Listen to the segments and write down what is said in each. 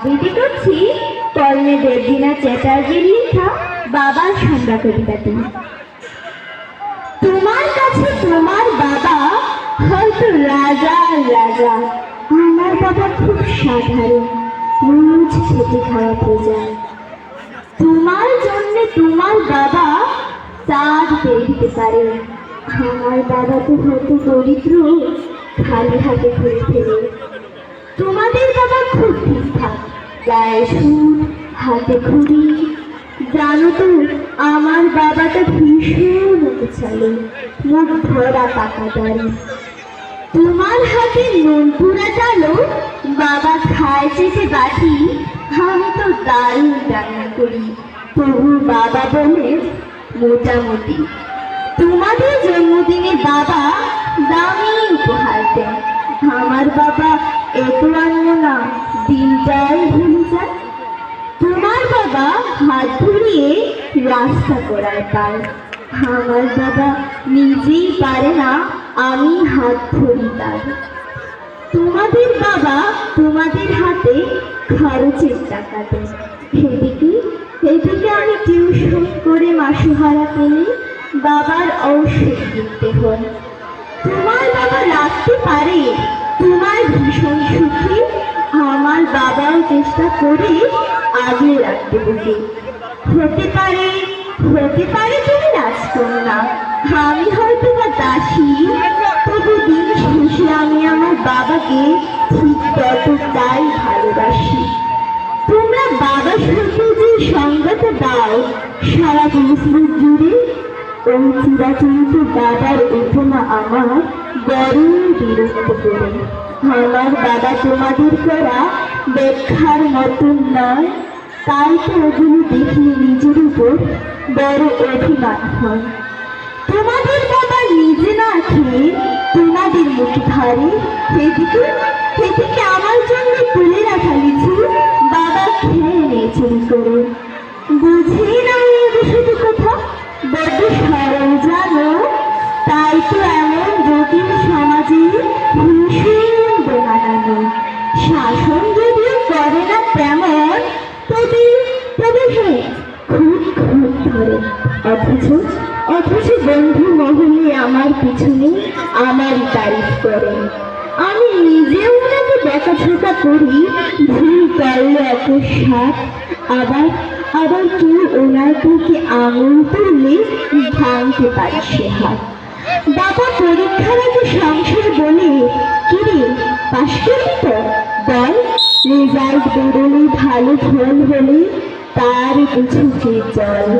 আবৃত্তি করছি কর্ণের দেবদীনাথ চ্যাটার্জির লেখা বাবার সংজ্ঞা কবিতাটি। তোমার কাছে তোমার বাবা হয়তো রাজার রাজা, আমার বাবা খুব সাধারণ রোজ খেতে খাওয়া প্রজা। তোমার জন্য তোমার বাবা চাঁদ পেয়ে দিতে পারে, আমার বাবা তো হয়তো দরিদ্র, খালি হাতে ঘুরে ফেরে। তোমাদের বাবা খুব ঠিকঠাক, গায়ে সুর, হাতে ঘুড়ি। জানো তো আমার বাবাটা ভীষণ চালে, মুখ ভরা পাকা দাড়ি। তোমার হাতে নুন পুরা চালো, বাবা খায় চেটে বাটি। আমি তো দারুণ রান্না করি, তবু বাবা বলে মোটামুটি। তোমাদের জন্মদিনে বাবা দামি উপহার দেন, আমার বাবা এত আনবো না, দিনটাই ভুলে যায়। তোমার বাবা হাত ধরিয়ে রাস্তা করার পায়, আমার বাবা নিজেই পারে না, আমি হাত ধরি তার। তোমাদের বাবা তোমাদের হাতে খরচের টাকা দেয়, এদিকে আমি টিউশন করে মাসুহারা পেলে বাবার ঔষধ কিনতে হয়। তোমার বাবা রাখতে পারে তোমার ভীষণ সুখী, আমার বাবাও চেষ্টা করে আগলে রাখতে বলি। হতে পারে তুমি রাজকন্যা, আমি হয়তো বা দাসী, তবু দিন শেষে আমি আমার বাবাকে ঠিক ততটাই ভালোবাসি। তোমরা বাবা সাথে যে সংজ্ঞাটা দাও সারা ফেসবুক জুড়ে, ওই চিরাচরিত বাবার উপমা আমার বড় বিরক্ত করে। আমার বাবা তোমাদের করা ব্যাখ্যার মতন নয়, তাই তো ওগুলো দেখে নিজের উপর বড় অভিমান হয়। তোমাদের বাবা নিজে না খেয়ে তোমাদের মুখে ধরে, সেদিকে আমার জন্য তুলে রাখা লিচু বাবা খেয়ে নিয়ে চুরি করে। বুঝি না শুধু কথা বড্ড সরল জানো, তাই তো এমন জটিল সমাজে ভীষণ বেমানানো। শাসন যদিও করে না তেমন, তবে হ্যাঁ খুব ধরে। অথচ বন্ধু মহলে আমার পিছনে আমারই তারিফ করে। আমি নিজেও ওনাকে দেখাশোনা করি, ভুল করলে এত সাত, আবার কেউ ওনার দিকে আঙুল তুললে ভাঙতে পারে সে হাত। বাবা পরীক্ষার আগে সংসার বলে, কিরে পাশ করবি তো বল, রেজাল্ট বেরোলে ভালো ফল হলে তার কিছু জল।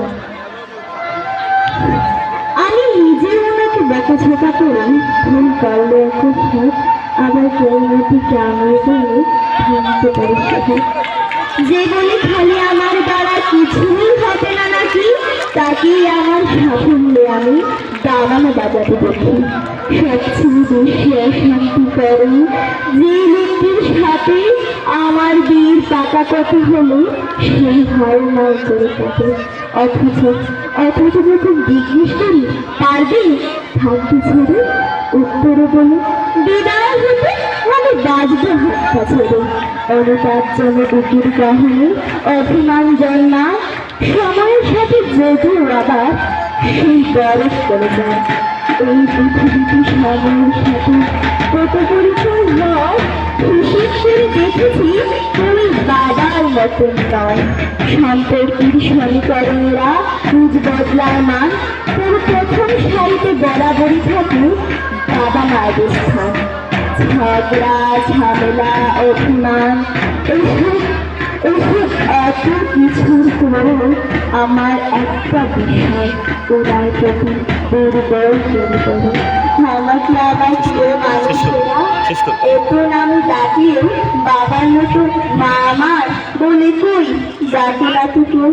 আমি নিজে ওনাকে দেখাশোনা করি, ভুল করলে এত সাত, আবার কেউ দিকে আঙুল তুললে ভাঙতে পারে সে হাত। যে বলে খালি আমার দ্বারা কিছুই হবে না নাকি, তাকেই আমার সাফল্যে আমি দাবানো বাজাতে দেখি। সবচেয়ে বেশি অশান্তি করে যে লোকটির সাথে আমার বিয়ের পাকা কথা হলো, সেই হাল নাই করে থাকে। অথচ যখন জিজ্ঞেস করি পারবে থাকতে ছেড়ে, উত্তরে বলে বিদায় হতে আমি বাজবো হাতটা ছেড়ে। অনুপাত জন্য বুকের কাহিনী অভিমান জন্মায়, সময়ের সাথে যদিও আবার সেই বরফ করে যায়। এই পৃথিবীতে সময়ের সাথে কত পরিচয় হয়, হিসেব করে দেখেছি তুমি বাবার মতন নয়। সম্পর্কের সমীকরণেরা রোজ বদলায় মান, তোর প্রথম সারিতে বরাবরই থাকে বাবা মায়ের স্থান। ঝগড়া ঝামেলা অভিমান এসব এত কিছুর পরেও আমার একটা বিষয়, ওরাই তখন দুর্বল তৈরি করে। আমাকে আমার প্রিয় মানুষেরা এখন আমি ডাকিও বাবার মতো মা আমার বলে, কই ডাকে না তো কেউ।